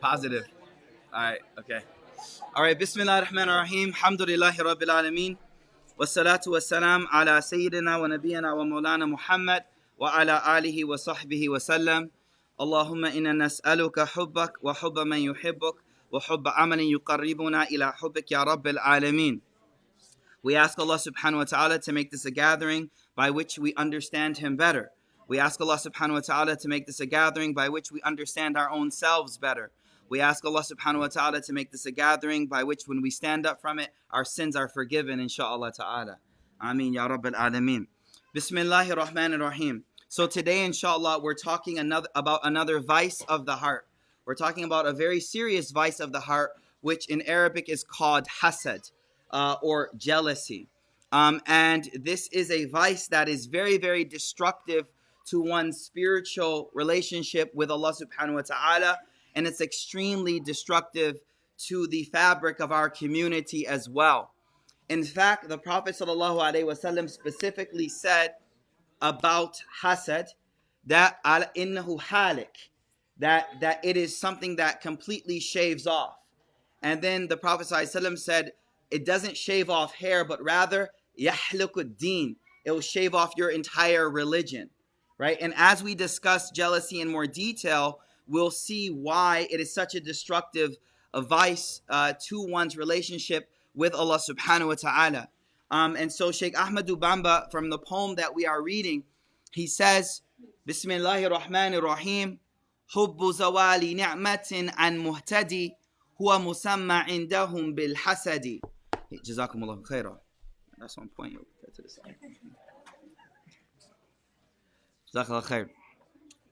Positive. All right. Okay. All right. Bismillah ar-Rahman ar-Rahim. Alhamdulillahi Rabbil Alameen. Wassalatu wassalam ala Sayyidina wa Nabiyyina wa Maulana Muhammad wa ala alihi wa sahbihi wa sallam. Allahumma inna nas'aluka hubbak wa hubba man yuhibbuk wa hubba amalin yuqarribuna ila hubbik ya Rabbil Alameen. We ask Allah subhanahu wa ta'ala to make this a gathering by which we understand Him better. We ask Allah subhanahu wa ta'ala to make this a gathering by which we understand our own selves better. We ask Allah subhanahu wa ta'ala to make this a gathering by which when we stand up from it, our sins are forgiven, inshaAllah ta'ala. Ameen ya Rabbil Alameen. Bismillahir Rahmanir Rahim. So today, inshaAllah, we're talking about another vice of the heart. We're talking about a very serious vice of the heart, which in Arabic is called hasad, or jealousy. And this is a vice that is very, very destructive to one's spiritual relationship with Allah subhanahu wa ta'ala, and it's extremely destructive to the fabric of our community as well. In fact, the Prophet sallallahu alaihi wasallam specifically said about hasad that innahu halik, that it is something that completely shaves off. And then the Prophet sallallahu alaihi wasallam said it doesn't shave off hair, but rather yahlukud-din. It will shave off your entire religion. Right? And as we discuss jealousy in more detail, we'll see why it is such a destructive vice to one's relationship with Allah subhanahu wa ta'ala. And so Sheikh Ahmad Bamba, from the poem that we are reading, he says, Bismillahir Rahmanir Rahim, Hubbu zawali ni'matin an muhtadi, huwa musamma indahum bil hasadi. Jazakumullahu khairah. That's one point. To the side.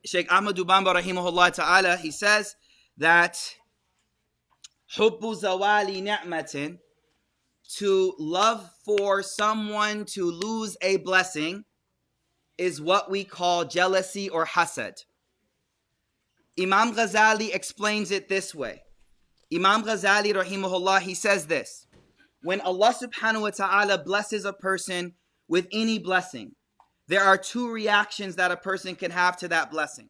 Sheikh Ahmad Bamba rahimahullah ta'ala, he says that hubbu zawali ni'matin, to love for someone to lose a blessing, is what we call jealousy or hasad. Imam Ghazali explains it this way. Imam Ghazali rahimahullah, he says this: when Allah subhanahu wa ta'ala blesses a person with any blessing, there are two reactions that a person can have to that blessing.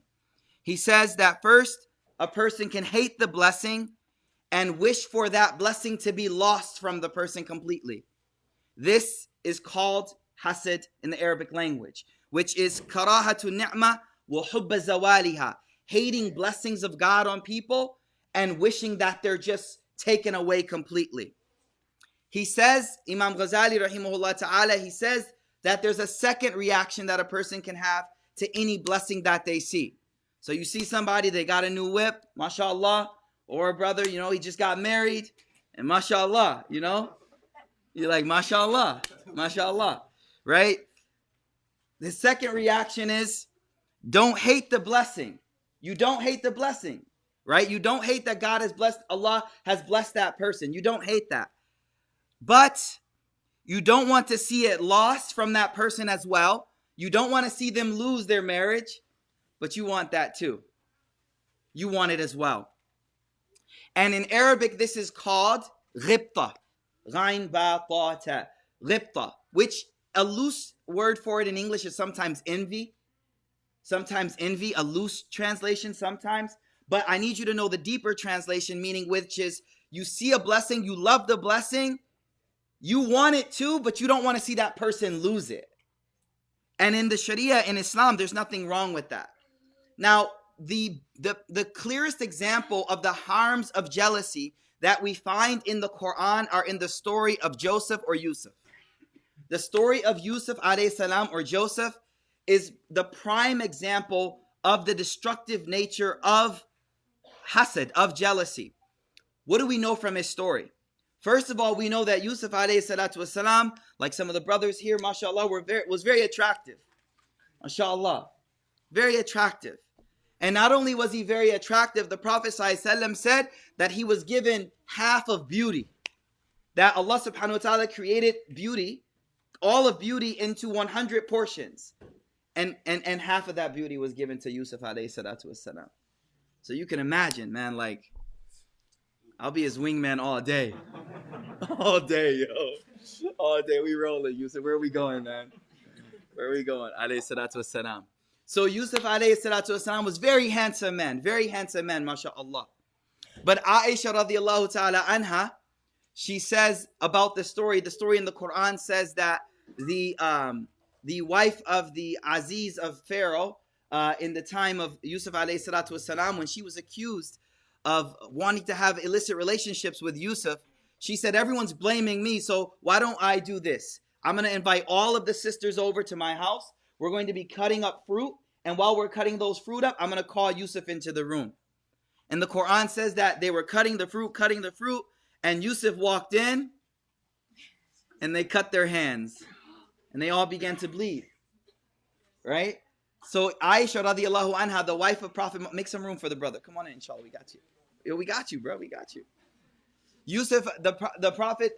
He says that first, a person can hate the blessing and wish for that blessing to be lost from the person completely. This is called hasad in the Arabic language, which is karahatu ni'ma wa hubba zawaliha, hating blessings of God on people and wishing that they're just taken away completely. He says, Imam Ghazali rahimahullah ta'ala, he says that there's a second reaction that a person can have to any blessing that they see. So you see somebody, they got a new whip, mashallah, or a brother, he just got married, and mashallah, you're like, mashallah, mashallah, right? The second reaction is, don't hate the blessing. You don't hate the blessing, right? You don't hate that God has blessed, Allah has blessed that person. You don't hate that. But you don't want to see it lost from that person as well. You don't want to see them lose their marriage, but you want that too. You want it as well. And in Arabic, this is called ghibta. Ghain ba ta ta. Ghibta, which a loose word for it in English is sometimes envy. Sometimes envy, a loose translation sometimes. But I need you to know the deeper translation, meaning which is you see a blessing, you love the blessing, you want it too, but you don't want to see that person lose it. And in the Sharia, in Islam, there's nothing wrong with that. Now, the clearest example of the harms of jealousy that we find in the Quran are in the story of Joseph or Yusuf. The story of Yusuf alayhi salam or Joseph is the prime example of the destructive nature of hasad, of jealousy. What do we know from his story? First of all, we know that Yusuf alayhi salatu wasalam, like some of the brothers here, mashallah, was very attractive. Mashallah. Very attractive. And not only was he very attractive, the Prophet ﷺ said that he was given half of beauty. That Allah subhanahu wa ta'ala created beauty, all of beauty, into 100 portions. And half of that beauty was given to Yusuf alayhi salatu wasalam. So you can imagine, man, like, I'll be his wingman all day. All day, yo. All day. We rolling, Yusuf. Where are we going, man? Where are we going? Alayhi salatu wassalam. So Yusuf alayhi salatu wassalam was very handsome man, mashallah. But Aisha radiallahu ta'ala anha, she says about the story in the Quran says that the wife of the Aziz of Pharaoh in the time of Yusuf alayhi salatu wasalam, when she was accused of wanting to have illicit relationships with Yusuf, she said, everyone's blaming me, so why don't I do this? I'm going to invite all of the sisters over to my house. We're going to be cutting up fruit, and while we're cutting those fruit up, I'm going to call Yusuf into the room. And the Quran says that they were cutting the fruit, and Yusuf walked in, and they cut their hands, and they all began to bleed, right? So Aisha radiallahu anha, the wife of Prophet, make some room for the brother. Come on in, inshallah, we got you. Yo, we got you, bro, we got you. Yusuf, the Prophet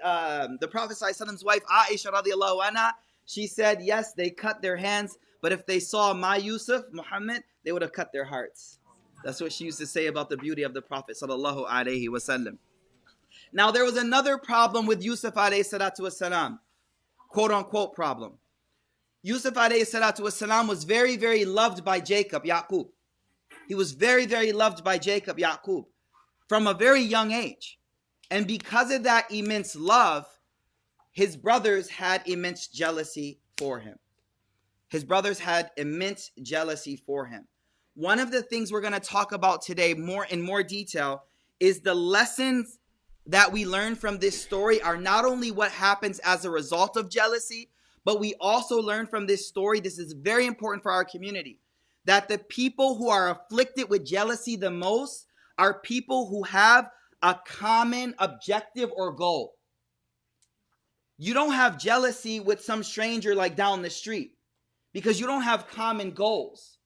Prophet's wife, Aisha radiallahu anha, she said, yes, they cut their hands, but if they saw my Yusuf, Muhammad, they would have cut their hearts. That's what she used to say about the beauty of the Prophet sallallahu alaihi wasallam. Now, there was another problem with Yusuf alayhi salatu wasalam, quote unquote problem. Yusuf alayhi salatu wasalam was very, very loved by Jacob, Yaqub. He was very, very loved by Jacob, Yaqub, from a very young age. And because of that immense love, his brothers had immense jealousy for him. One of the things we're going to talk about today in more detail is the lessons that we learn from this story are not only what happens as a result of jealousy, but we also learn from this story, this is very important for our community, that the people who are afflicted with jealousy the most are people who have a common objective or goal. You don't have jealousy with some stranger like down the street because you don't have common goals.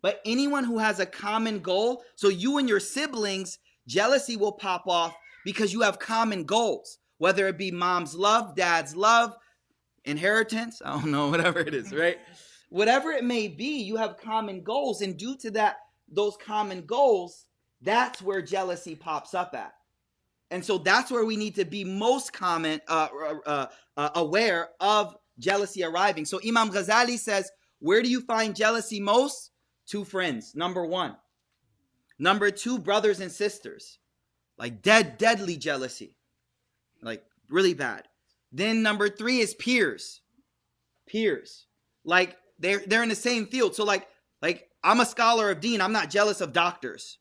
But anyone who has a common goal, so you and your siblings, jealousy will pop off because you have common goals, whether it be mom's love, dad's love, inheritance, I don't know, whatever it is, right? Whatever it may be, you have common goals, and due to that, those common goals, that's where jealousy pops up at. And so that's where we need to be most aware of jealousy arriving. So Imam Ghazali says, where do you find jealousy most? Two friends, number one. Number two, brothers and sisters. Like deadly jealousy. Like really bad. Then number three is peers. Like they're in the same field. So like I'm a scholar of deen. I'm not jealous of doctors.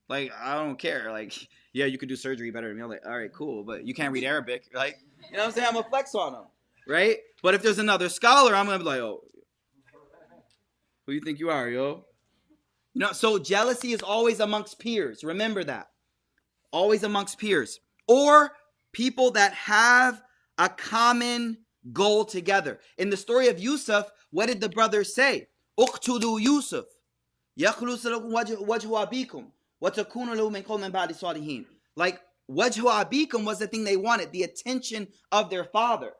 Like, I don't care. Like, yeah, you could do surgery better than me. I'm like, all right, cool. But you can't read Arabic. Like, you know what I'm saying? I'm going to flex on them. Right? But if there's another scholar, I'm going to be like, oh, who you think you are, yo? You know, so jealousy is always amongst peers. Remember that. Always amongst peers. Or people that have a common goal together. In the story of Yusuf, what did the brothers say? Uqtulu Yusuf. Yakhlus lakum wajhu abikum. Like, wajhu abikum was the thing they wanted, the attention of their father.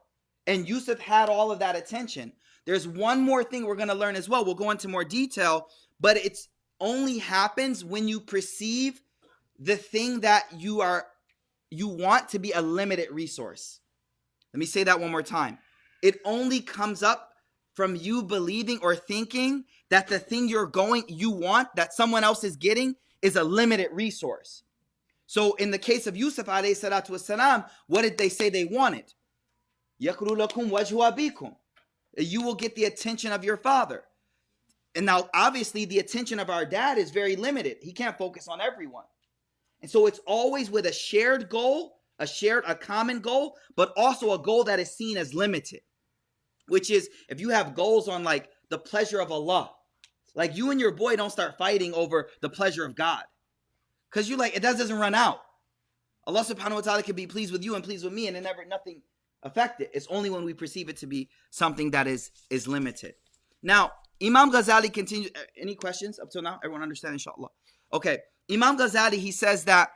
And Yusuf had all of that attention. There's one more thing we're going to learn as well. We'll go into more detail, but it's only happens when you perceive the thing that you want to be a limited resource. Let me say that one more time. It only comes up from you believing or thinking that the thing you want, that someone else is getting, is a limited resource. So in the case of Yusuf alayhi salatu wasalam, what did they say they wanted? Yakru lakum wajhu abikum. You will get the attention of your father. And now obviously the attention of our dad is very limited. He can't focus on everyone. And so it's always with a shared goal, a common goal, but also a goal that is seen as limited. Which is, if you have goals on like the pleasure of Allah, like you and your boy don't start fighting over the pleasure of God. Because you like, it doesn't run out. Allah subhanahu wa ta'ala can be pleased with you and pleased with me and nothing affect it. It's only when we perceive it to be something that is limited. Now, Imam Ghazali continues. Any questions up till now? Everyone understand, inshallah? Okay. Imam Ghazali, he says that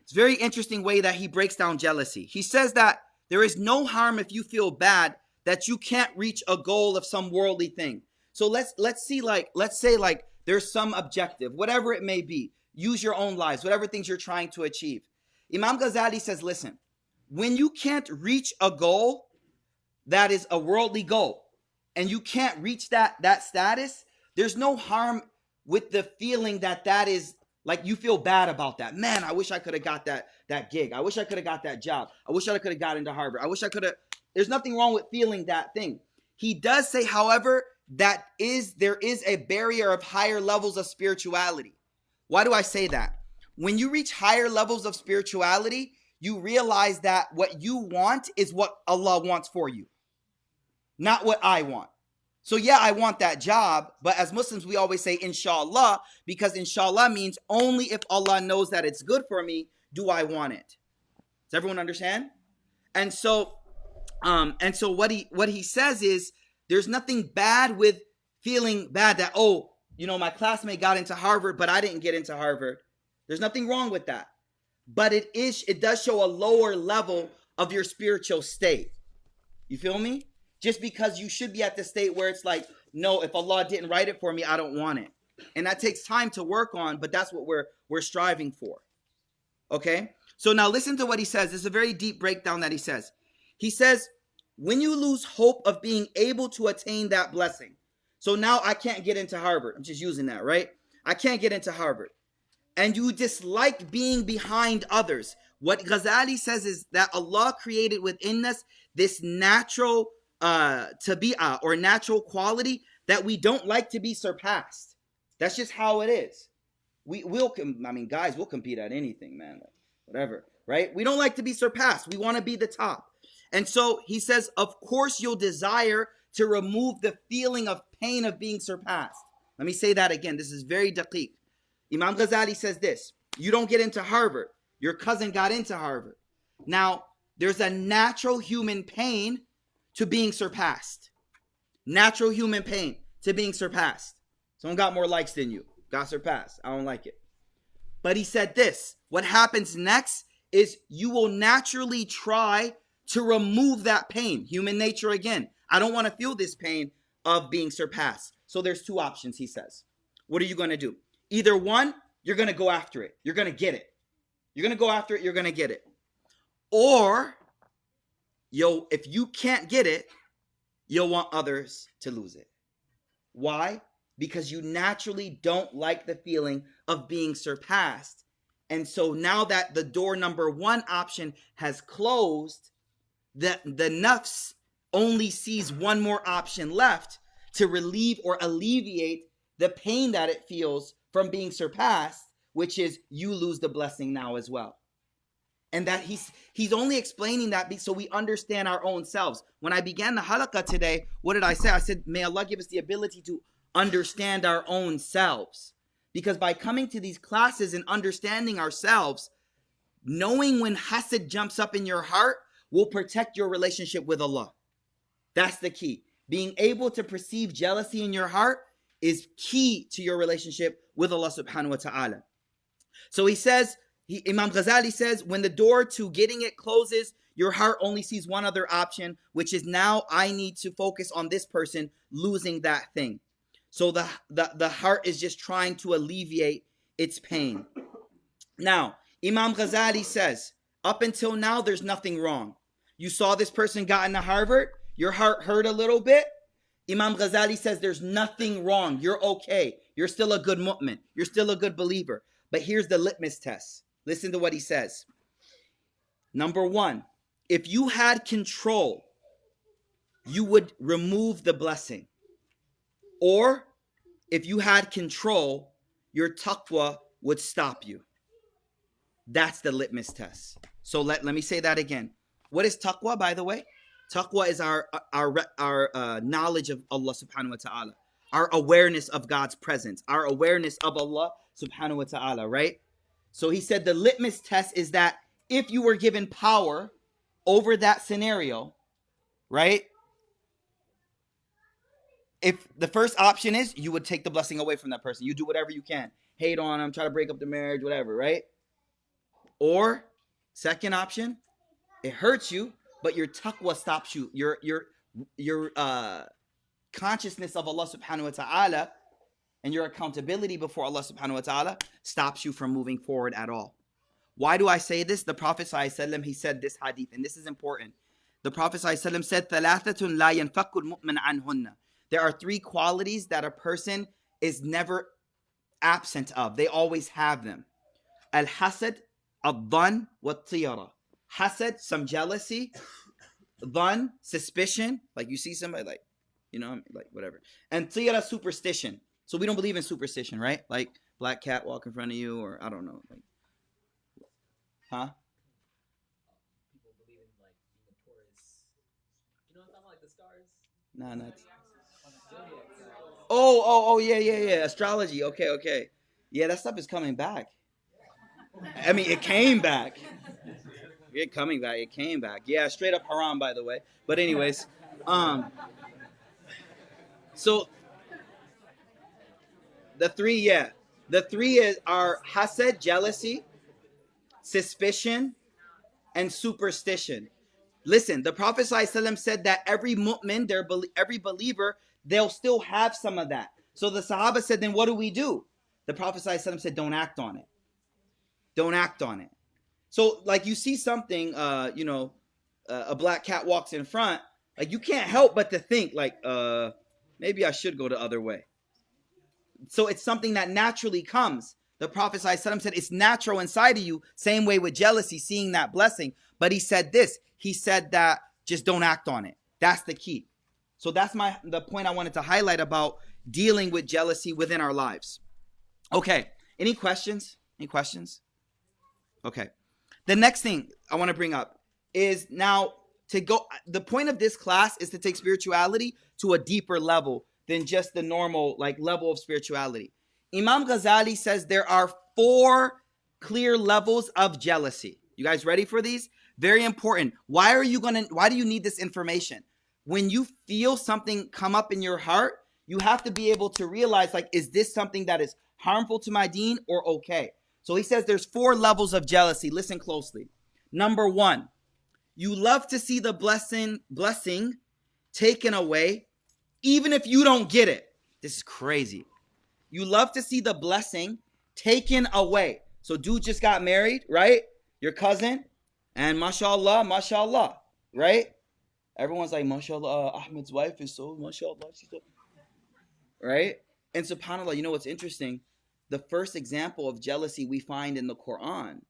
it's a very interesting way that he breaks down jealousy. He says that there is no harm if you feel bad that you can't reach a goal of some worldly thing. So let's say there's some objective, whatever it may be. Use your own lives, whatever things you're trying to achieve. Imam Ghazali says, listen, when you can't reach a goal that is a worldly goal, and you can't reach that status, there's no harm with the feeling that is Like you feel bad about that. Man, I wish I could have got that gig. I wish I could have got that job. I wish I could have got into Harvard. I wish I could have. There's nothing wrong with feeling that thing. He does say, however, there is a barrier of higher levels of spirituality. Why do I say that? When you reach higher levels of spirituality, you realize that what you want is what Allah wants for you, not what I want. So yeah, I want that job, but as Muslims, we always say inshallah, because inshallah means only if Allah knows that it's good for me, do I want it. Does everyone understand? And so what he says is there's nothing bad with feeling bad that, oh, my classmate got into Harvard, but I didn't get into Harvard. There's nothing wrong with that. But it does show a lower level of your spiritual state. You feel me? Just because you should be at the state where it's like, no, if Allah didn't write it for me, I don't want it. And that takes time to work on, but that's what we're striving for. Okay? So now listen to what he says. It's a very deep breakdown that he says. He says, when you lose hope of being able to attain that blessing. So now I can't get into Harvard. I'm just using that, right? I can't get into Harvard. And you dislike being behind others. What Ghazali says is that Allah created within us this natural tabi'ah or natural quality that we don't like to be surpassed. That's just how it is. Guys, we'll compete at anything, man. Like, whatever, right? We don't like to be surpassed. We want to be the top. And so he says, of course, you'll desire to remove the feeling of pain of being surpassed. Let me say that again. This is very daqiq. Imam Ghazali says this. You don't get into Harvard. Your cousin got into Harvard. Now, there's a natural human pain to being surpassed. Natural human pain to being surpassed. Someone got more likes than you. Got surpassed. I don't like it. But he said this. What happens next is you will naturally try to remove that pain. Human nature again. I don't want to feel this pain of being surpassed. So there's two options, he says. What are you going to do? Either one, you're going to go after it. You're going to get it. You're going to go after it. You're going to get it. Or, if you can't get it, you'll want others to lose it. Why? Because you naturally don't like the feeling of being surpassed. And so now that the door number one option has closed, the nafs only sees one more option left to relieve or alleviate the pain that it feels from being surpassed, which is you lose the blessing now as well. And that he's only explaining that so we understand our own selves. When I began the halaqah today, what did I say? I said, may Allah give us the ability to understand our own selves. Because by coming to these classes and understanding ourselves, knowing when hasad jumps up in your heart will protect your relationship with Allah. That's the key. Being able to perceive jealousy in your heart is key to your relationship with Allah subhanahu wa ta'ala. So he says, Imam Ghazali says, when the door to getting it closes, your heart only sees one other option, which is now I need to focus on this person losing that thing. So the heart is just trying to alleviate its pain. Now, Imam Ghazali says, up until now, there's nothing wrong. You saw this person got into Harvard, your heart hurt a little bit. Imam Ghazali says there's nothing wrong. You're okay. You're still a good mu'min. You're still a good believer. But here's the litmus test. Listen to what he says. Number one, if you had control, you would remove the blessing. Or if you had control, your taqwa would stop you. That's the litmus test. So let me say that again. What is taqwa, by the way? Taqwa is our knowledge of Allah subhanahu wa ta'ala. Our awareness of God's presence. Our awareness of Allah subhanahu wa ta'ala, right? So he said the litmus test is that if you were given power over that scenario, right? If the first option is you would take the blessing away from that person. You do whatever you can. Hate on them, try to break up the marriage, whatever, right? Or second option, it hurts you, but your taqwa stops you. Your consciousness of Allah subhanahu wa ta'ala and your accountability before Allah subhanahu wa ta'ala stops you from moving forward at all. Why do I say this? The Prophet sallallahu alaihi wasallam, he said this hadith, and this is important. The Prophet sallallahu alaihi wasallam said, ثَلَاثَةٌ لَا يَنْفَقُ الْمُؤْمِنَ عَنْهُنَّ. There are three qualities that a person is never absent of. They always have them. Al-hasad, al-dhan, wa-tiyara. Hasad, some jealousy. Dhan, suspicion. Like you see somebody like, like whatever. And tiyara, superstition. So we don't believe in superstition, right? Like black cat walk in front of you, or I don't know. Like, huh? People believe in like being a Taurus. You know what I'm talking about, like the stars? Nah, not. Oh, yeah. Astrology. Okay. Yeah, that stuff is coming back. I mean, it came back. It came back. Yeah, straight up haram, by the way. But anyways, so the three are hasad, jealousy, suspicion, and superstition. Listen, the Prophet ﷺ said that every mu'min, every believer, they'll still have some of that. So the Sahaba said, then what do we do? The Prophet ﷺ said, don't act on it. Don't act on it. So like you see something, a black cat walks in front, like you can't help but to think like, maybe I should go the other way. So it's something that naturally comes. The Prophet ﷺ said it's natural inside of you. Same way with jealousy, seeing that blessing. But he said this. He said that just don't act on it. That's the key. So that's the point I wanted to highlight about dealing with jealousy within our lives. Okay. Any questions? Okay. The next thing I want to bring up is now the point of this class is to take spirituality to a deeper level than just the normal level of spirituality. Imam Ghazali says there are 4 clear levels of jealousy. You guys ready for these? Very important. Why do you need this information? When you feel something come up in your heart, you have to be able to realize, is this something that is harmful to my deen or okay? So he says there's 4 levels of jealousy. Listen closely. Number 1, you love to see the blessing taken away, even if you don't get it. This is crazy. You love to see the blessing taken away. So dude just got married, right? Your cousin, and mashallah, right? Everyone's like, mashallah, Ahmad's wife is so, mashallah, she's so, right? And subhanAllah, you know what's interesting? The first example of jealousy we find in the Quran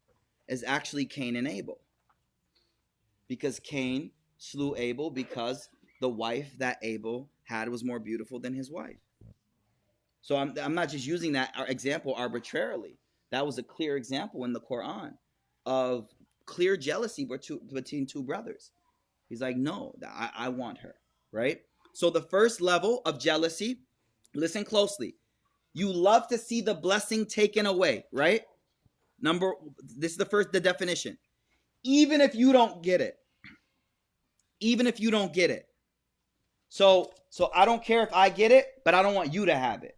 is actually Cain and Abel. Because Cain slew Abel because the wife that Abel had was more beautiful than his wife. So I'm not just using that example arbitrarily. That was a clear example in the Quran of clear jealousy between 2 brothers. He's like, no, I want her, right? So the first level of jealousy, listen closely. You love to see the blessing taken away, right? This is the definition. Even if you don't get it. Even if you don't get it. So I don't care if I get it, but I don't want you to have it.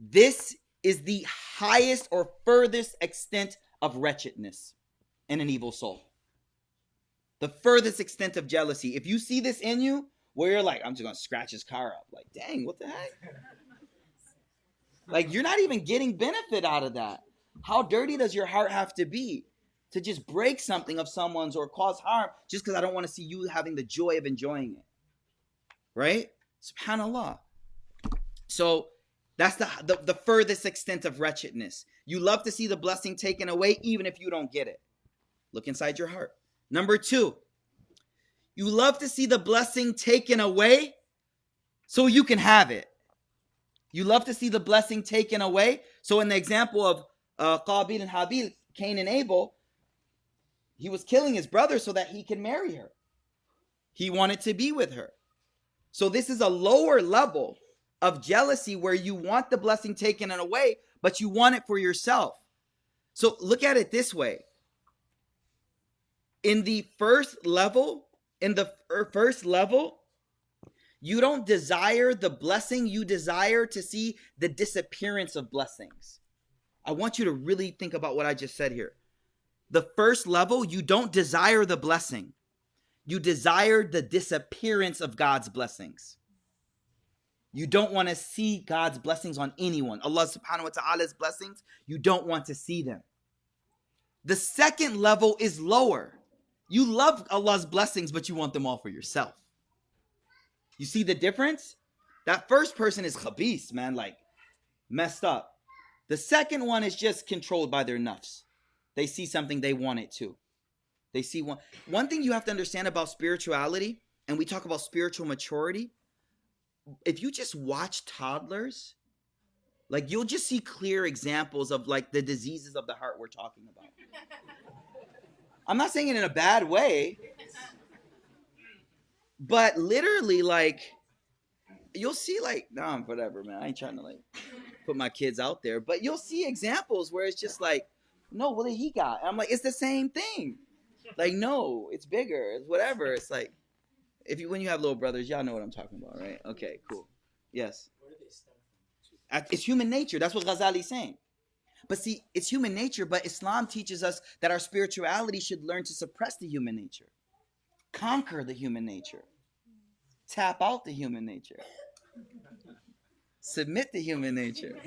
This is the highest or furthest extent of wretchedness in an evil soul. The furthest extent of jealousy. If you see this in you, where you're like, I'm just going to scratch his car up. Like, dang, what the heck? Like, you're not even getting benefit out of that. How dirty does your heart have to be to just break something of someone's or cause harm just because I don't want to see you having the joy of enjoying it? Right? SubhanAllah. So that's the furthest extent of wretchedness. You love to see the blessing taken away even if you don't get it. Look inside your heart. Number 2, you love to see the blessing taken away so you can have it. You love to see the blessing taken away. So in the example of Qabil and Habil, Cain and Abel, he was killing his brother so that he can marry her. He wanted to be with her. So this is a lower level of jealousy where you want the blessing taken away, but you want it for yourself. So look at it this way. In the first level, you don't desire the blessing, you desire to see the disappearance of blessings. I want you to really think about what I just said here. The first level, you don't desire the blessing. You desire the disappearance of God's blessings. You don't want to see God's blessings on anyone. Allah subhanahu wa ta'ala's blessings, you don't want to see them. The second level is lower. You love Allah's blessings, but you want them all for yourself. You see the difference? That first person is khabis, man, like messed up. The second one is just controlled by their nafs. They see something, they want it too. They see one thing you have to understand about spirituality, and we talk about spiritual maturity. If you just watch toddlers, like you'll just see clear examples of like the diseases of the heart we're talking about. I'm not saying it in a bad way, but literally, like, you'll see like, nah, whatever, man. I ain't trying to like put my kids out there, but you'll see examples where it's just like, no, what did he got? And I'm like, it's the same thing. Like, no, it's bigger. It's whatever. It's like, when you have little brothers, y'all know what I'm talking about, right? Okay, cool. Yes. Where do they stem from? It's human nature. That's what Ghazali's saying. But see, it's human nature, but Islam teaches us that our spirituality should learn to suppress the human nature, conquer the human nature, tap out the human nature, submit the human nature.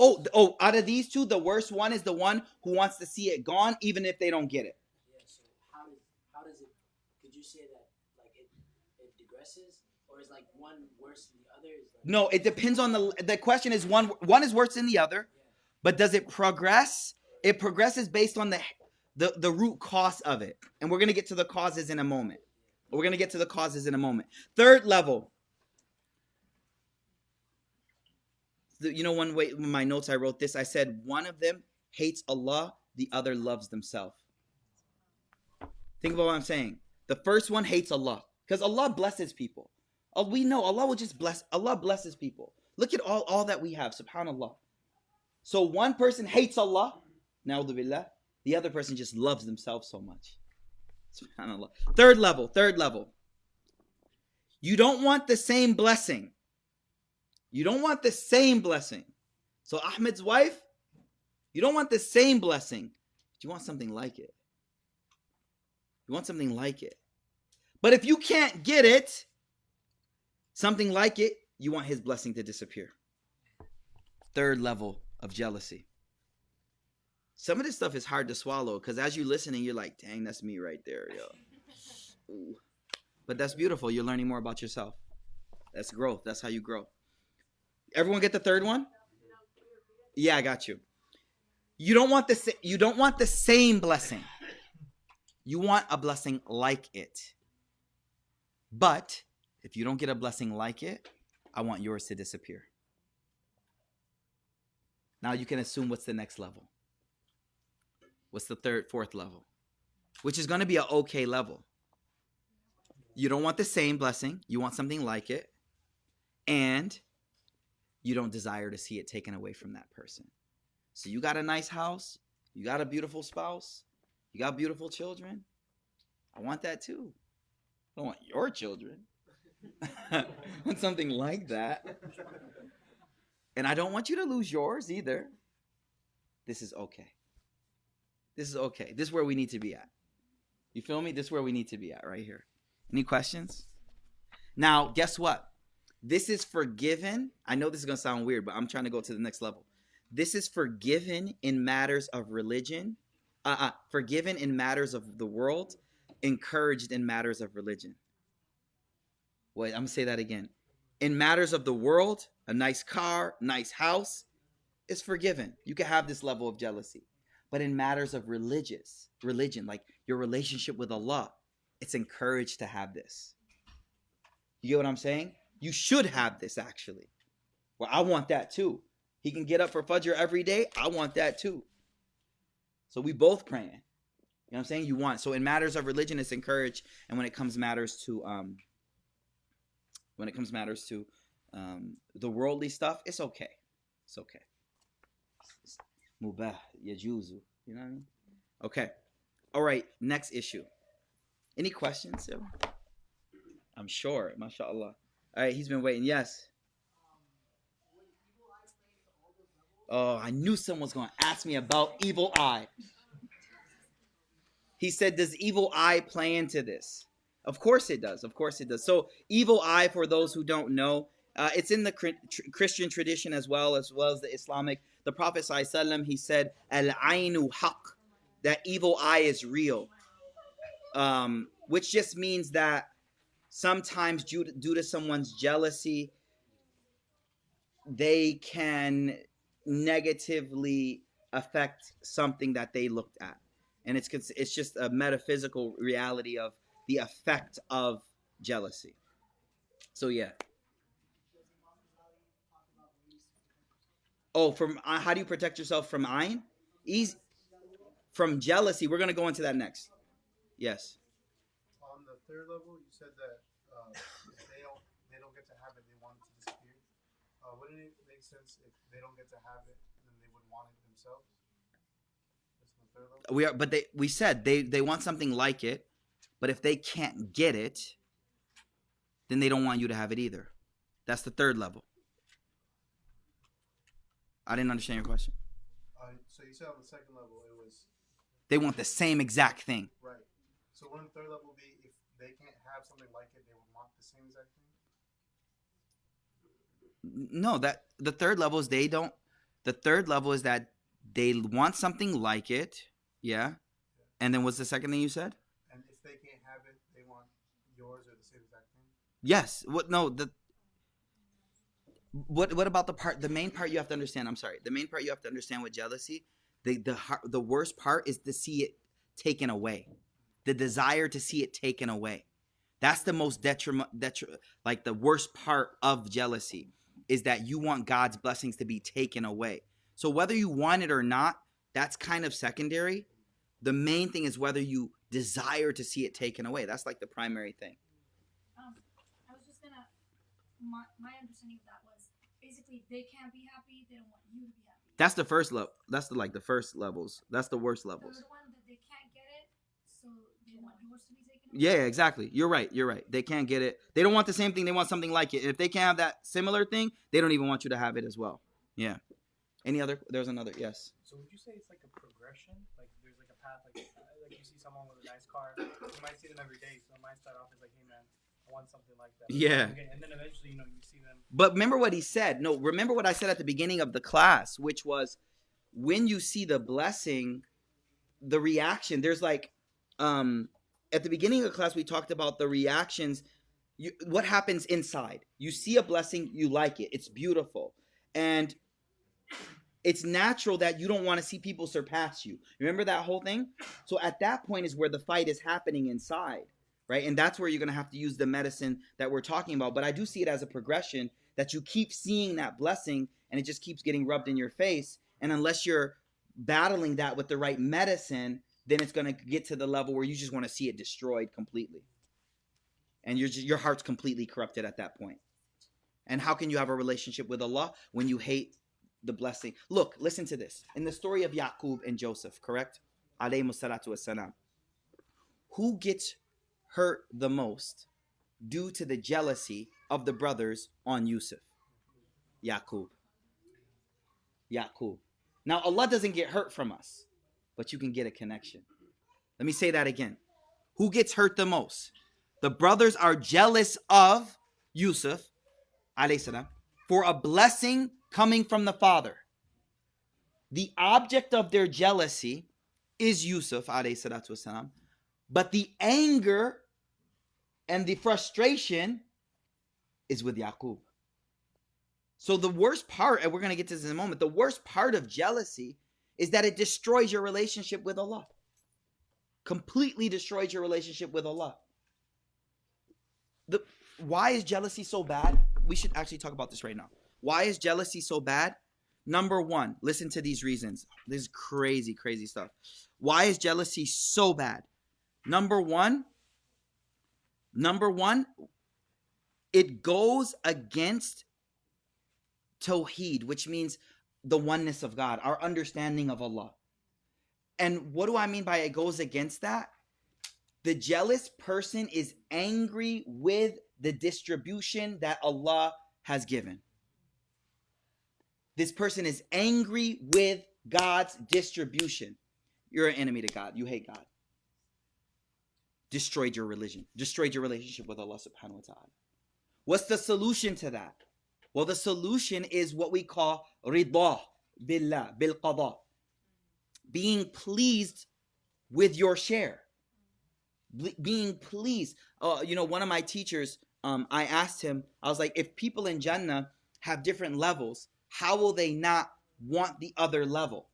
Oh, out of these two, the worst one is the one who wants to see it gone, even if they don't get it. Yeah, so how does it, could you say that, like, it digresses, or is, like, one worse than the other? Is like, no, it depends on the question is one is worse than the other, but does it progress? It progresses based on the root cause of it. And we're going to get to the causes in a moment. Third level. You know, one way in my notes I wrote this, I said one of them hates Allah, the other loves themselves. Think about what I'm saying. The first one hates Allah because Allah blesses people. We know Allah will just bless. Allah blesses people. Look at all that we have, subhanallah. So one person hates Allah, na'udhu billah. The other person just loves themselves so much. Subhanallah. Third level. You don't want the same blessing. So Ahmad's wife, you don't want the same blessing, but you want something like it. But if you can't get it, something like it, you want his blessing to disappear. Third level of jealousy. Some of this stuff is hard to swallow because as you're listening, you're like, dang, that's me right there, yo. Ooh. But that's beautiful. You're learning more about yourself. That's growth. That's how you grow. Everyone get the third one? Yeah, I got you. You don't want the same blessing. You want a blessing like it. But if you don't get a blessing like it, I want yours to disappear. Now you can assume what's the next level. What's the fourth level? Which is going to be an okay level. You don't want the same blessing. You want something like it. And you don't desire to see it taken away from that person. So you got a nice house. You got a beautiful spouse. You got beautiful children. I want that too. I don't want your children. I want something like that. And I don't want you to lose yours either. This is okay. This is where we need to be at. You feel me? This is where we need to be at right here. Any questions? Now, guess what? This is forgiven. I know this is going to sound weird, but I'm trying to go to the next level. This is forgiven in matters of religion. Forgiven in matters of the world. Encouraged in matters of religion. Wait, I'm going to say that again. In matters of the world, a nice car, nice house is forgiven. You can have this level of jealousy. But in matters of religion, like your relationship with Allah, it's encouraged to have this. You get what I'm saying? You should have this actually. Well, I want that too. He can get up for Fajr every day. I want that too. So we both praying. You know what I'm saying? You want. So in matters of religion, it's encouraged. And when it comes matters to the worldly stuff, it's okay. It's okay. Mubah, yajuzu. You know what I mean? Okay. All right. Next issue. Any questions, sir? I'm sure. MashaAllah. All right. He's been waiting. Yes. Oh, I knew someone was going to ask me about evil eye. He said, does evil eye play into this? Of course it does. Of course it does. So evil eye, for those who don't know, it's in the Christian tradition as well as the Islamic. The Prophet ﷺ, he said, al-ainu haq, that evil eye is real. Which just means that sometimes due to someone's jealousy, they can negatively affect something that they looked at, and it's just a metaphysical reality of the effect of jealousy. So yeah. Oh, from how do you protect yourself from ayn? Easy. From jealousy. We're gonna go into that next. Yes. On the third level, you said that if they don't get to have it, they want it to disappear. Wouldn't it make sense if they don't get to have it, then they would want it themselves? That's the third level. We said they want something like it, but if they can't get it, then they don't want you to have it either. That's the third level. I didn't understand your question. So you said on the second level it was They want the same exact thing. right. So wouldn't the third level be if they can't have something like it, they would want the same exact thing? No, that the third level is they don't. The third level is that they want something like it. Yeah. And then what's the second thing you said? And if they can't have it, they want yours or the same exact thing? Yes. What? No. What about the main part you have to understand? I'm sorry. The main part you have to understand with jealousy, the worst part is to see it taken away. The desire to see it taken away. That's the most like the worst part of jealousy is that you want God's blessings to be taken away. So whether you want it or not, that's kind of secondary. The main thing is whether you desire to see it taken away. That's like the primary thing. I was just gonna, my understanding of that was basically they can't be happy, they don't want you to be happy. That's the first level. That's the first levels. That's the worst levels. Third one, that they can't get it, so they want yours to be taken away. Yeah, exactly. You're right. They can't get it. They don't want the same thing. They want something like it. And if they can't have that similar thing, they don't even want you to have it as well. Yeah. Any other? There's another. Yes. So would you say it's like a progression? Like there's like a path, like you see someone with a nice car, you might see them every day. So it might start off as like, hey man, I want something like that. Yeah. And then eventually, you see them. But remember what he said. No, remember what I said at the beginning of the class, which was when you see the blessing, the reaction. There's like, at the beginning of the class, we talked about the reactions. What happens inside? You see a blessing, you like it. It's beautiful. And it's natural that you don't want to see people surpass you. Remember that whole thing? So at that point is where the fight is happening inside, right? And that's where you're going to have to use the medicine that we're talking about. But I do see it as a progression that you keep seeing that blessing and it just keeps getting rubbed in your face. And unless you're battling that with the right medicine, then it's going to get to the level where you just want to see it destroyed completely. And your heart's completely corrupted at that point. And how can you have a relationship with Allah when you hate the blessing? Look, listen to this. In the story of Yaqub and Joseph, correct? Alayhimus salatu wassalam. Who gets hurt the most due to the jealousy of the brothers on Yusuf? Yaqub. Now, Allah doesn't get hurt from us, but you can get a connection. Let me say that again. Who gets hurt the most? The brothers are jealous of Yusuf, alayhi salam, for a blessing coming from the father. The object of their jealousy is Yusuf, alayhi salatu wasalam, but the anger and the frustration is with Yaqub. So the worst part, and we're going to get to this in a moment, the worst part of jealousy is that it destroys your relationship with Allah. Completely destroys your relationship with Allah. Why is jealousy so bad? We should actually talk about this right now. Why is jealousy so bad? Number one, listen to these reasons. This is crazy, crazy stuff. Why is jealousy so bad? Number one, it goes against Tawheed, which means the oneness of God, our understanding of Allah. And what do I mean by it goes against that? The jealous person is angry with the distribution that Allah has given. This person is angry with God's distribution. You're an enemy to God. You hate God. Destroyed your religion. Destroyed your relationship with Allah subhanahu wa ta'ala. What's the solution to that? Well, the solution is what we call rida billah, bil qada. Being pleased with your share. being pleased. One of my teachers, I asked him, I was like, if people in Jannah have different levels, how will they not want the other level?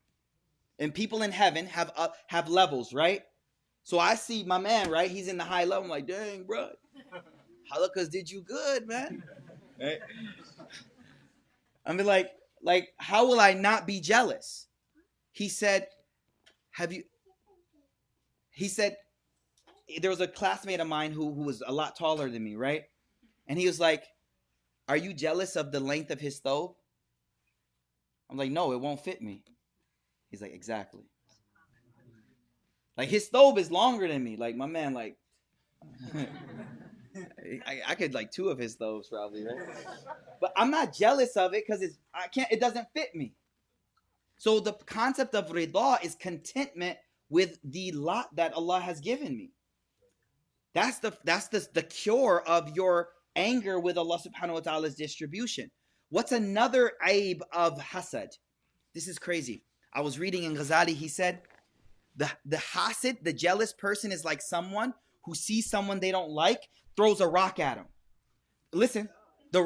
And people in heaven have levels, right? So I see my man, right? He's in the high level. I'm like, dang, bro, halakas did you good, man. Right? I mean, like, how will I not be jealous? He said, he said, there was a classmate of mine who was a lot taller than me, right? And he was like, are you jealous of the length of his stove? I'm like, no, it won't fit me. He's like, exactly. Like, his stove is longer than me. Like, my man, like, I could like 2 of his stoves probably, right? But I'm not jealous of it because it doesn't fit me. So the concept of rida is contentment with the lot that Allah has given me. That's the cure of your anger with Allah subhanahu wa ta'ala's distribution. What's another aib of hasad? This is crazy. I was reading in Ghazali, he said, the hasid, the jealous person, is like someone who sees someone they don't like, throws a rock at him. Listen. He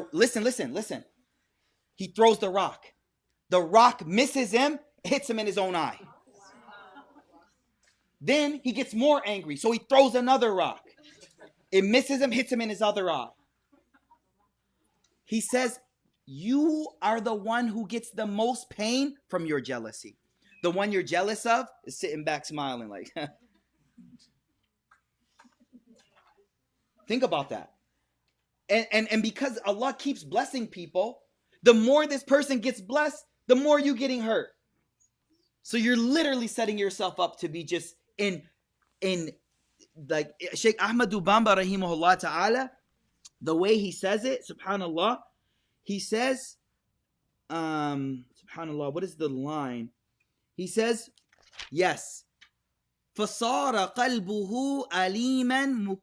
throws the rock. The rock misses him, hits him in his own eye. Then he gets more angry, so he throws another rock. It misses him, hits him in his other eye. He says, you are the one who gets the most pain from your jealousy. The one you're jealous of is sitting back smiling like, think about that. And because Allah keeps blessing people, the more this person gets blessed, the more you getting hurt. So you're literally setting yourself up to be just in like Sheikh Ahmad bamba rahimahullah ta'ala, the way he says it, subhanallah, he says, subhanallah, what is the line? He says, yes, فَصَارَ قَلْبُهُ أَلِيمًا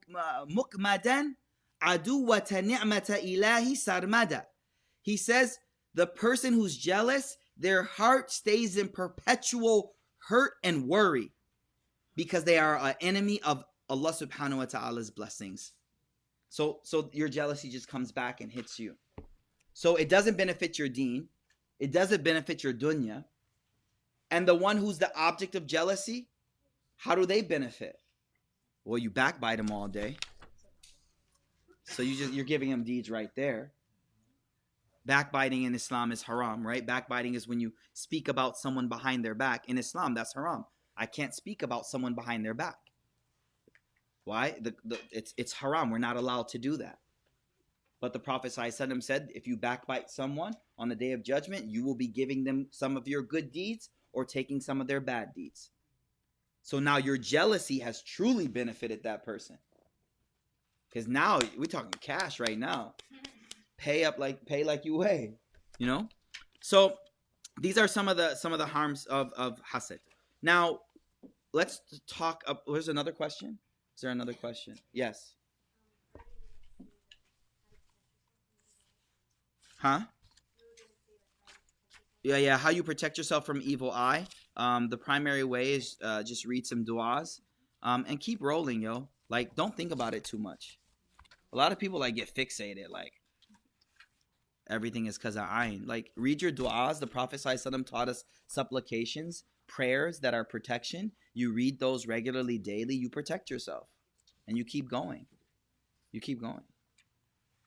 مُكْمَدًا عَدُوَّةَ نِعْمَةَ إِلَهِ سَرْمَدًا. He says, the person who's jealous, their heart stays in perpetual hurt and worry because they are an enemy of Allah subhanahu wa ta'ala's blessings. So your jealousy just comes back and hits you. So it doesn't benefit your deen. It doesn't benefit your dunya. And the one who's the object of jealousy, how do they benefit? Well, you backbite them all day. So you're giving them deeds right there. Backbiting in Islam is haram, right? Backbiting is when you speak about someone behind their back. In Islam, that's haram. I can't speak about someone behind their back. Why? It's haram. We're not allowed to do that. But the Prophet ﷺ said, if you backbite someone on the day of judgment, you will be giving them some of your good deeds or taking some of their bad deeds. So now your jealousy has truly benefited that person. Because now we're talking cash right now. Pay like you weigh, you know? So these are some of the harms of hasad. Now, let's talk. There's another question. Is there another question? Yes. Huh? Yeah. How you protect yourself from evil eye? The primary way is just read some du'as, and keep rolling, yo. Like, don't think about it too much. A lot of people like get fixated, like everything is because of ayn. Like, read your du'as. The Prophet ﷺ taught us supplications, prayers that are protection. You read those regularly, daily. You protect yourself, and you keep going. You keep going,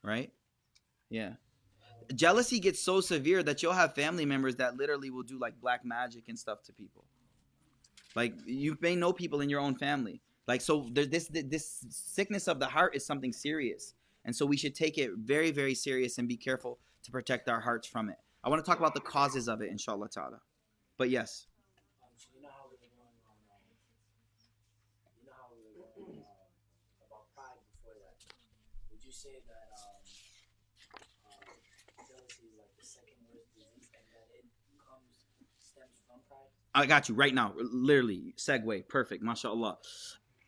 right? Yeah. Jealousy gets so severe that you'll have family members that literally will do like black magic and stuff to people. Like, you may know people in your own family. Like, so this sickness of the heart is something serious. And so we should take it very, very serious and be careful to protect our hearts from it. I want to talk about the causes of it, inshallah ta'ala. But yes. So you know how we were going about pride before that. Would you say that jealousy is like the second worst disease and that it stems from pride? I got you right now. Literally, segue. Perfect. MashaAllah.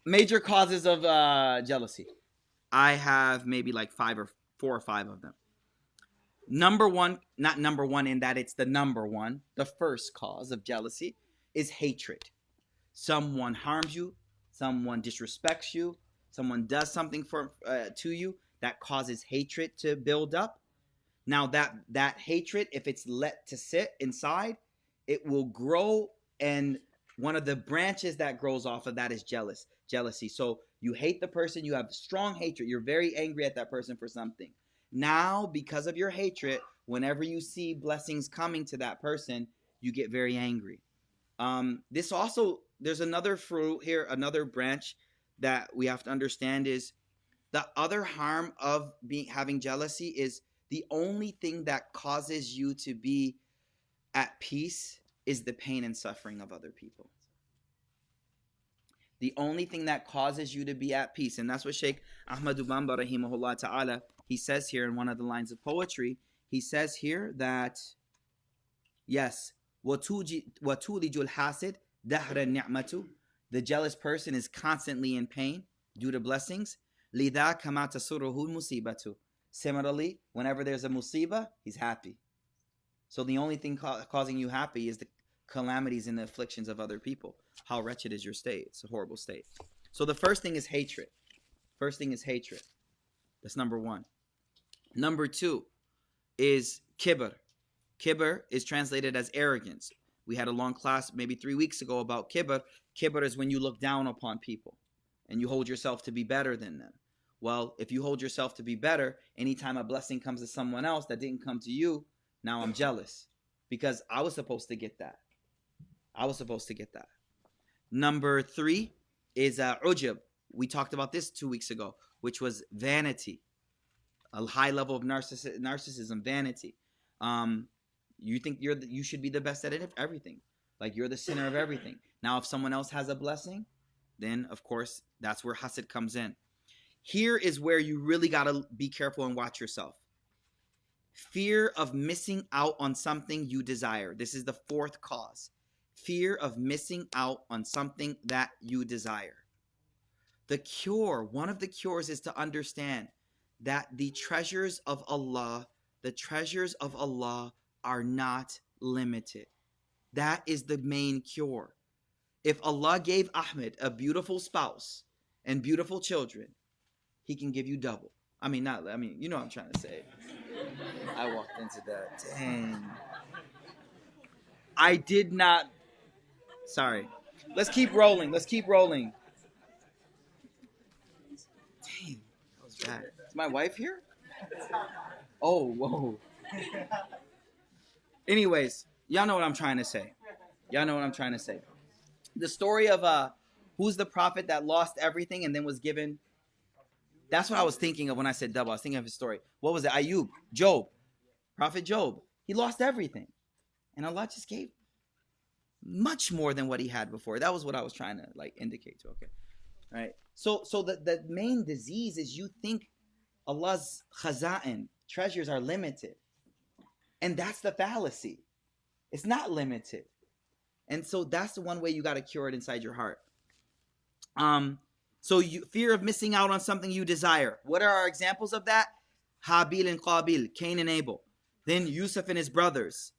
Major causes of jealousy. I have maybe like 4 or 5 of them. Number one, not number one in that it's the number one, the first cause of jealousy is hatred. Someone harms you, someone disrespects you, someone does something to you that causes hatred to build up. Now that hatred, if it's let to sit inside, it will grow, and one of the branches that grows off of that is jealousy. So you hate the person, you have strong hatred, you're very angry at that person for something. Now, because of your hatred, whenever you see blessings coming to that person, you get very angry. There's another fruit here, another branch that we have to understand is the other harm of having jealousy is the only thing that causes you to be at peace is the pain and suffering of other people. The only thing that causes you to be at peace, and that's what Sheikh Ahmad Bamba rahimahullah ta'ala, he says here in one of the lines of poetry, he says here that, yes, وَتُولِجُ الْحَاسِدِ دَهْرَ النِّعْمَةُ, the jealous person is constantly in pain due to blessings. لِذَا كَمَا تَسُرُّهُ الْمُصِيبَةُ, similarly, whenever there's a musibah, he's happy. So the only thing causing you happy is the calamities and the afflictions of other people. How wretched is your state? It's a horrible state. So the first thing is hatred. That's number one. Number two is kibr. Kibr is translated as arrogance. We had a long class maybe 3 weeks ago about kibr. Kibr is when you look down upon people and you hold yourself to be better than them. Well, if you hold yourself to be better, anytime a blessing comes to someone else that didn't come to you, now I'm jealous because I was supposed to get that. Number three is ujub. We talked about this 2 weeks ago, which was vanity, a high level of narcissism, vanity. You think you should be the best at everything, like you're the center of everything. Now, if someone else has a blessing, then of course that's where hasad comes in. Here is where you really gotta be careful and watch yourself. Fear of missing out on something you desire. This is the fourth cause. Fear of missing out on something that you desire. The cure, one of the cures is to understand that the treasures of Allah are not limited. That is the main cure. If Allah gave Ahmed a beautiful spouse and beautiful children, He can give you double. You know what I'm trying to say. I walked into that. Dang. I did not. Sorry. Let's keep rolling. Dang. That was bad. Is my wife here? Oh, whoa. Anyways, y'all know what I'm trying to say. The story of who's the prophet that lost everything and then was given. That's what I was thinking of when I said double. I was thinking of his story. What was it? Ayub, Job, Prophet Job. He lost everything. And Allah just gave much more than what he had before. That was what I was trying to indicate to. Okay. All right. So the main disease is you think Allah's khaza'in, treasures, are limited. And that's the fallacy. It's not limited. And so that's the one way you got to cure it inside your heart. So fear of missing out on something you desire. What are our examples of that? Habil and Qabil, Cain and Abel. Then Yusuf and his brothers.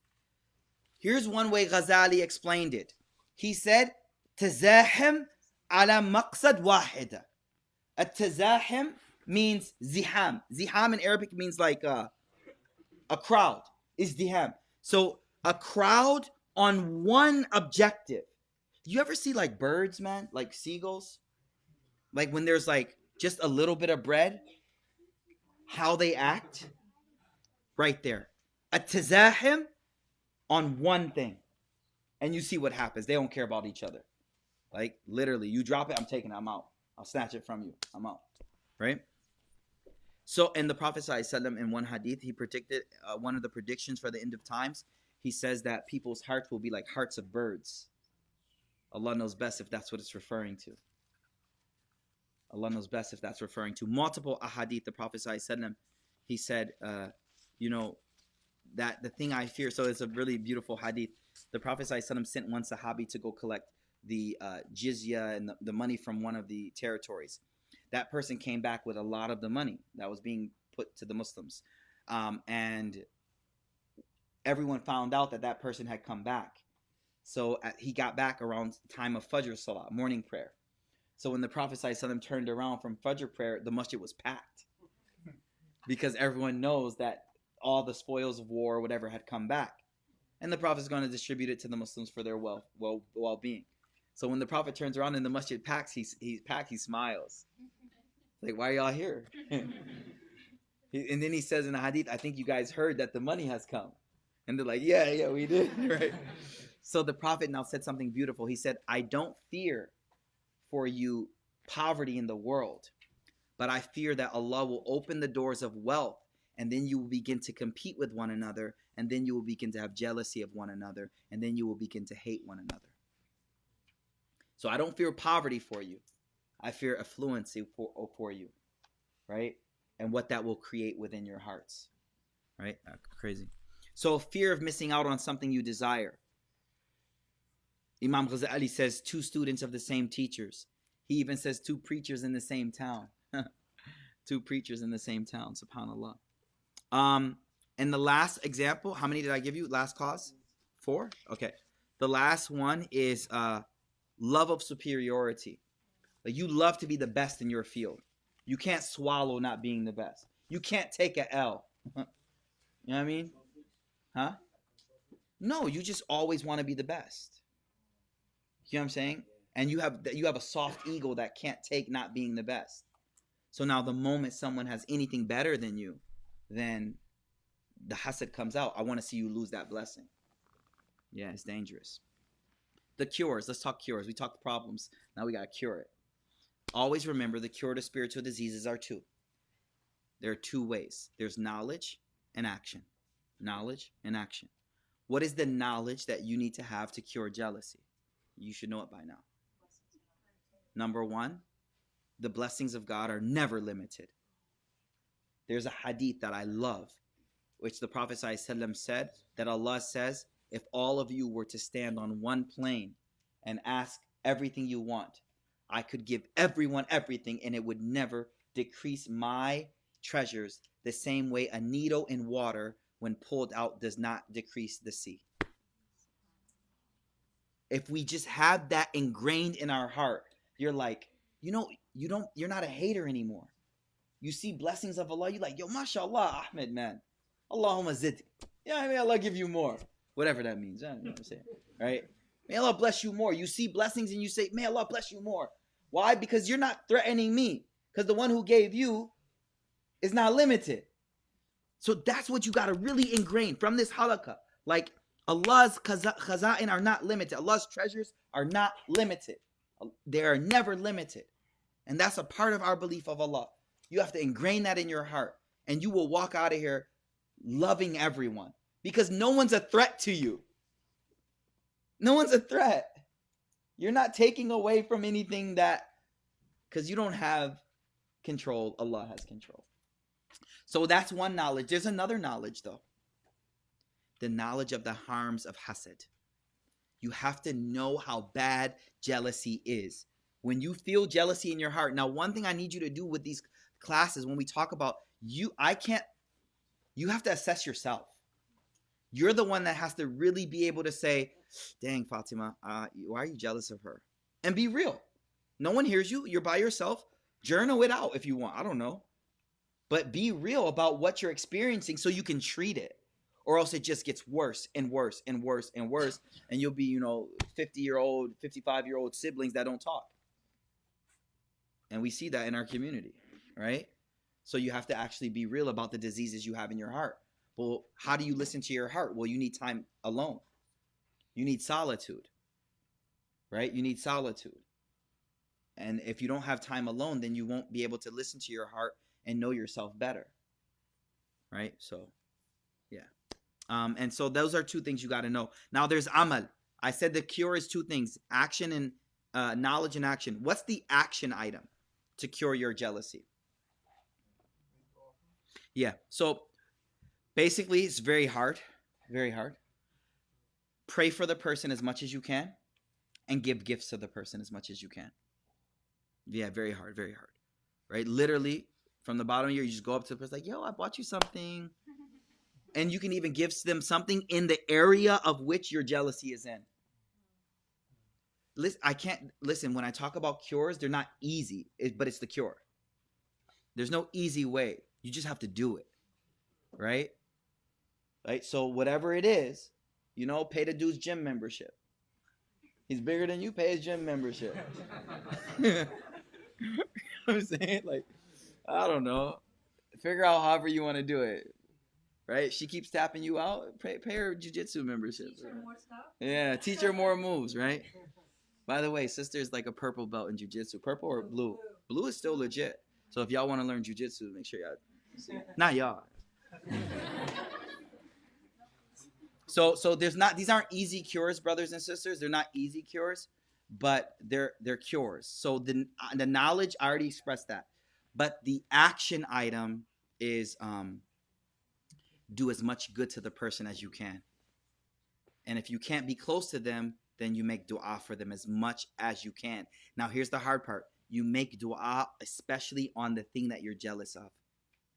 Here's one way Ghazali explained it. He said, Tazahim ala maqsad wahida. A tazahim means ziham. Ziham in Arabic means like a crowd. Izdiham. So a crowd on one objective. Do you ever see birds, man? Like seagulls? When there's just a little bit of bread, how they act? Right there. A tazahim on one thing. And you see what happens. They don't care about each other. Literally, you drop it, I'm taking it, I'm out. I'll snatch it from you. I'm out. Right? So, and the Prophet ﷺ in one hadith, he predicted, one of the predictions for the end of times, he says that people's hearts will be like hearts of birds. Allah knows best if that's what it's referring to. Multiple ahadith, the Prophet ﷺ, he said, that the thing I fear, so it's a really beautiful hadith. The Prophet ﷺ sent one sahabi to go collect the jizya and the money from one of the territories. That person came back with a lot of the money that was being put to the Muslims. And everyone found out that person had come back. So he got back around the time of Fajr Salah, morning prayer. So when the Prophet ﷺ turned around from Fajr prayer, the masjid was packed. Because everyone knows that all the spoils of war or whatever had come back. And the Prophet is going to distribute it to the Muslims for their well-being. So when the Prophet turns around and the masjid packs, he smiles. Like, why are y'all here? And then he says in the hadith, I think you guys heard that the money has come. And they're like, yeah, we did. Right? So the Prophet now said something beautiful. He said, I don't fear for you poverty in the world, but I fear that Allah will open the doors of wealth, and then you will begin to compete with one another, and then you will begin to have jealousy of one another, and then you will begin to hate one another. So I don't fear poverty for you. I fear affluency for you, right? And what that will create within your hearts, right? Crazy. So fear of missing out on something you desire. Imam Ghazali says 2 students of the same teachers. He even says 2 preachers in the same town. 2 preachers in the same town, subhanAllah. And the last example, how many did I give you? Last cause? 4? Okay. The last one is love of superiority. Like, you love to be the best in your field. You can't swallow not being the best. You can't take a L. You know what I mean? Huh? No, you just always want to be the best. You know what I'm saying? And you have a soft ego that can't take not being the best. So now the moment someone has anything better than you, then the hasad comes out. I want to see you lose that blessing. Yeah, it's dangerous. The cures. Let's talk cures. We talked problems. Now we got to cure it. Always remember the cure to spiritual diseases are 2. There are 2 ways. There's knowledge and action. Knowledge and action. What is the knowledge that you need to have to cure jealousy? You should know it by now. Number 1, the blessings of God are never limited. There's a hadith that I love, which the Prophet ﷺ said that Allah says, if all of you were to stand on one plane and ask everything you want, I could give everyone everything and it would never decrease my treasures the same way a needle in water when pulled out does not decrease the sea. If we just have that ingrained in our heart, you're like, you're not a hater anymore. You see blessings of Allah, you're like, yo, mashallah, Ahmad, man. Allahumma zid. Yeah, may Allah give you more. Whatever that means. You know what I'm saying? Right? May Allah bless you more. You see blessings and you say, may Allah bless you more. Why? Because you're not threatening me. Because the one who gave you is not limited. So that's what you got to really ingrain from this halaqah. Like, Allah's khaza'in are not limited. Allah's treasures are not limited. They are never limited. And that's a part of our belief of Allah. You have to ingrain that in your heart. And you will walk out of here loving everyone. Because no one's a threat to you. No one's a threat. You're not taking away from anything that, because you don't have control. Allah has control. So that's one knowledge. There's another knowledge though. The knowledge of the harms of hasad. You have to know how bad jealousy is. When you feel jealousy in your heart. Now, one thing I need you to do with these classes, when we talk about you have to assess yourself. You're the one that has to really be able to say, dang, Fatima, why are you jealous of her? And be real. No one hears you. You're by yourself. Journal it out if you want. I don't know. But be real about what you're experiencing so you can treat it. Or else it just gets worse and worse and worse and worse. And you'll be, 50-year-old, 55-year-old siblings that don't talk. And we see that in our community, right? So you have to actually be real about the diseases you have in your heart. Well, how do you listen to your heart? Well, you need time alone. You need solitude, right? You need solitude. And if you don't have time alone, then you won't be able to listen to your heart and know yourself better, right? So, yeah. And so those are 2 things you got to know. Now there's amal. I said the cure is 2 things, action and knowledge and action. What's the action item to cure your jealousy? Yeah. So basically it's very hard, very hard. Pray for the person as much as you can and give gifts to the person as much as you can. Yeah, very hard, right? Literally from the bottom of your, you just go up to the person like, yo, I bought you something. And you can even give them something in the area of which your jealousy is in. listen, I can't listen when I talk about cures. They're not easy, but it's the cure. There's no easy way. You just have to do it, right? Right. So whatever it is, pay the dude's gym membership. He's bigger than you. Pay his gym membership. I'm saying, like, I don't know. Figure out however you want to do it. Right? She keeps tapping you out. Pay her jiu-jitsu membership. Teach her more stuff. Yeah, teach her more moves, right? By the way, sister is like a purple belt in jiu-jitsu. Purple or blue? Blue is still legit. So if y'all want to learn jiu-jitsu, make sure y'all see. Not y'all. So there's not, these aren't easy cures, brothers and sisters. They're not easy cures, but they're cures. So the knowledge, I already expressed that. But the action item is do as much good to the person as you can. And if you can't be close to them, then you make dua for them as much as you can. Now, here's the hard part. You make dua especially on the thing that you're jealous of.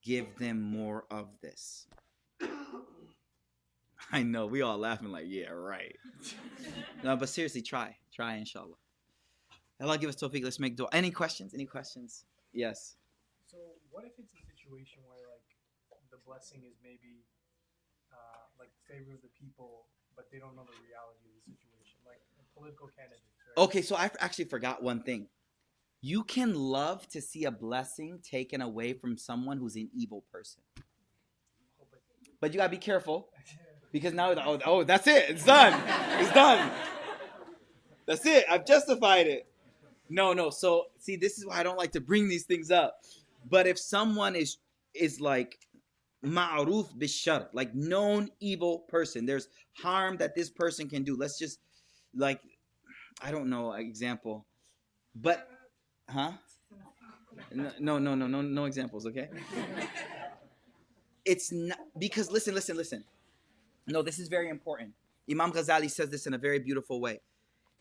Give them more of this. I know, we all laughing like, yeah, right. No, but seriously, try, inshallah. Allah give us tawfiq. Let's make dua. Any questions? Yes. So what if it's a situation where like the blessing is maybe like favor of the people, but they don't know the reality of the situation, like political candidates, right? Okay, so I actually forgot one thing. You can love to see a blessing taken away from someone who's an evil person. But you gotta be careful. Because now, that's it. It's done. It's done. That's it. I've justified it. No. So, see, this is why I don't like to bring these things up. But if someone is like ma'ruf bishar, like known evil person, there's harm that this person can do. Let's just, like, I don't know, example. But, huh? No examples, okay? It's not, because listen. No, this is very important. Imam Ghazali says this in a very beautiful way.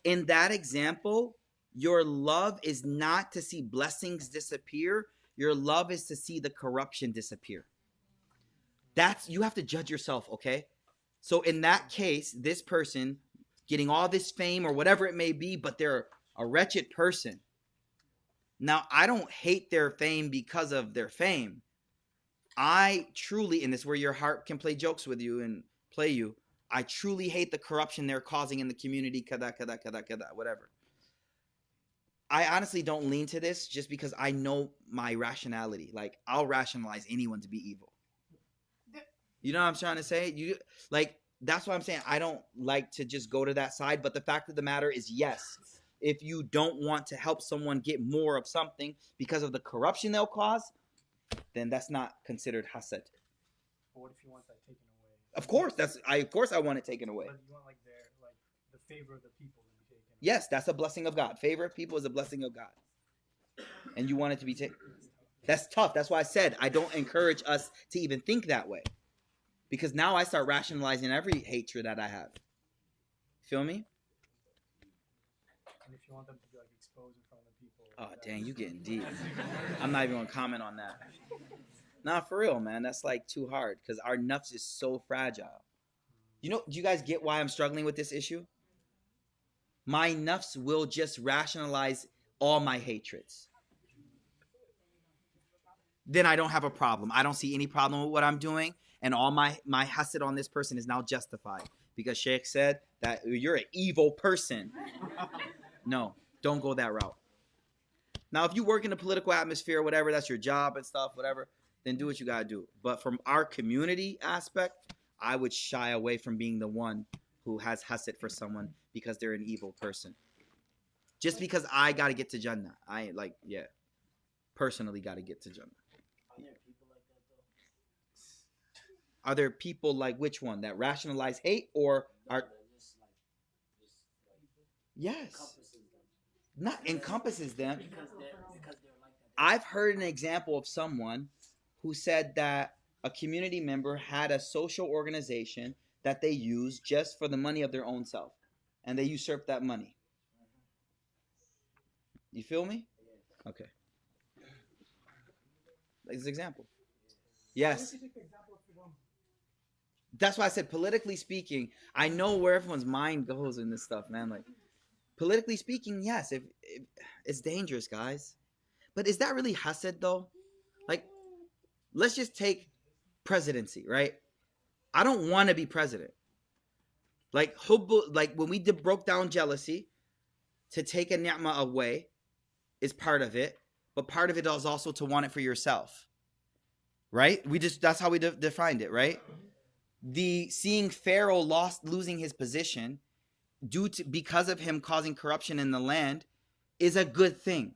In that example, your love is not to see blessings disappear. Your love is to see the corruption disappear. You have to judge yourself, okay? So in that case, this person getting all this fame or whatever it may be, but they're a wretched person. Now, I don't hate their fame because of their fame. I truly, and this is where your heart can play jokes with you and play you, I truly hate the corruption they're causing in the community, kada, whatever. I honestly don't lean to this just because I know my rationality. Like, I'll rationalize anyone to be evil. You know what I'm trying to say? That's why I'm saying I don't like to just go to that side. But the fact of the matter is, yes, if you don't want to help someone get more of something because of the corruption they'll cause, then that's not considered hasad. But what if you want that taken away? Of course I want it taken away. But you want the favor of the people to be taken away. Yes, that's a blessing of God. Favor of people is a blessing of God. And you want it to be taken. That's tough. That's why I said I don't encourage us to even think that way. Because now I start rationalizing every hatred that I have. Feel me? And if you want them to be exposed in front of people. Oh, dang, you getting deep. I'm not even going to comment on that. Nah, for real, man. That's too hard because our nafs is so fragile. Do you guys get why I'm struggling with this issue? My nafs will just rationalize all my hatreds. Then I don't have a problem. I don't see any problem with what I'm doing. And all my hasad on this person is now justified. Because Sheikh said that you're an evil person. No, don't go that route. Now, if you work in the political atmosphere, whatever, that's your job and stuff, whatever, then do what you got to do. But from our community aspect, I would shy away from being the one who has hasad for someone because they're an evil person. Just because I got to get to Jannah. I ain't personally got to get to Jannah. Are there people like that, though? Are there people like which one? That rationalize hate or are... Yes. Encompasses them. Not encompasses them. Because they're like that. I've heard an example of someone who said that a community member had a social organization that they use just for the money of their own self. And they usurped that money. You feel me? Okay. As an example. Yes. That's why I said politically speaking, I know where everyone's mind goes in this stuff, man. Politically speaking, yes, if it's dangerous, guys. But is that really hasad though? Like, let's just take presidency, right? I don't want to be president. Like hubbu, like when we broke down jealousy, to take a ni'mah away is part of it, but part of it is also to want it for yourself, right? That's how we defined it, right? The seeing Pharaoh losing his position because of him causing corruption in the land is a good thing.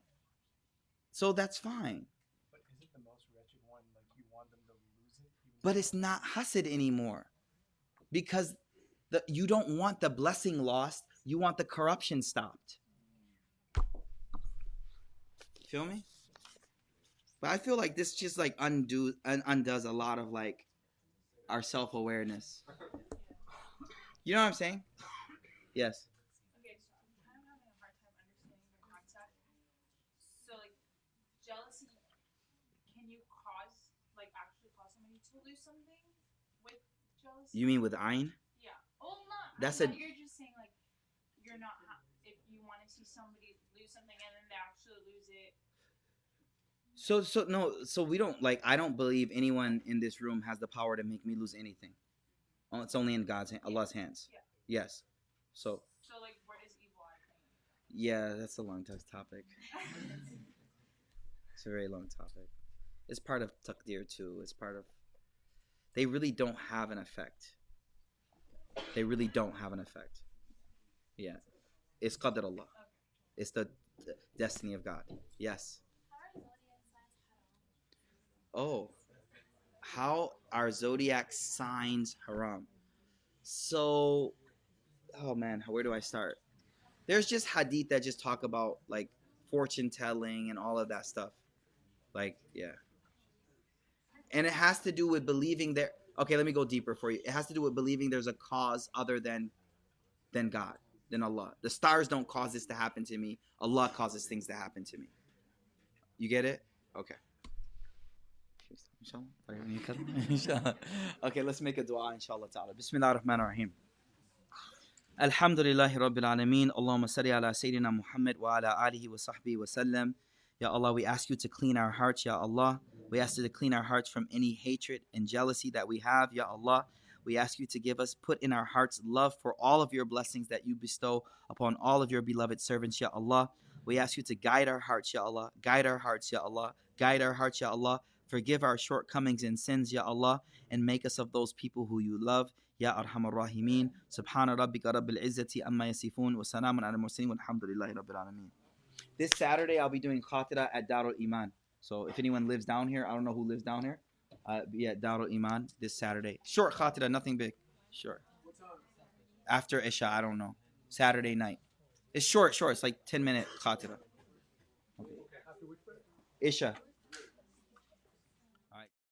So that's fine. But is it the most wretched one? Like you want them to lose it? But it's not hasad anymore, because you don't want the blessing lost. You want the corruption stopped. Feel me? But I feel like this just like undoes a lot of like our self-awareness. You know what I'm saying? Yes. Okay, so I'm kind of having a hard time understanding the concept. So, like, jealousy, can you actually cause somebody to lose something with jealousy? You mean with ayn? Yeah. Well, not. You're just saying, like, you're not, if you want to see somebody lose something and then they actually lose it. So we don't, like, I don't believe anyone in this room has the power to make me lose anything. Oh, it's only in Allah's hands. Yeah. Yes. So like, where does evil act? Yeah, that's a long topic. It's a very long topic. It's part of taqdeer too. It's part of. They really don't have an effect. They really don't have an effect. Yeah, it's qadr Allah. It's the destiny of God. Yes. Oh, how are zodiac signs haram? So, oh man, where do I start? There's just hadith that just talk about like fortune telling and all of that stuff. Like, yeah. And it has to do with believing there. Okay, let me go deeper for you. It has to do with believing there's a cause other than God, than Allah. The stars don't cause this to happen to me. Allah causes things to happen to me. You get it? Okay. Inshallah. Okay, let's make a dua, inshallah ta'ala. Bismillah ar-Rahman ar-Rahim. Alhamdulillahi Rabbil Alameen. Allahumma salli ala Sayyidina Muhammad wa ala alihi wa sahbihi wa sallam. Ya Allah, we ask you to clean our hearts, Ya Allah. We ask you to clean our hearts from any hatred and jealousy that we have, Ya Allah. We ask you to put in our hearts love for all of your blessings that you bestow upon all of your beloved servants, Ya Allah. We ask you to guide our hearts, Ya Allah. Guide our hearts, Ya Allah. Guide our hearts, Ya Allah. Forgive our shortcomings and sins, Ya Allah, and make us of those people who you love. Ya Arhamar Rahimeen. Subhana rabbika rabbil izzati amma yasifun. Wa salamun ala mursaleen. Walhamdulillahi rabbil alameen. This Saturday, I'll be doing khatira at Darul Iman. So if anyone lives down here, I don't know who lives down here. Be at Darul Iman this Saturday. Short khatira, nothing big. Short. After Isha, I don't know. Saturday night. It's short. It's like 10-minute khatira. Okay. Isha.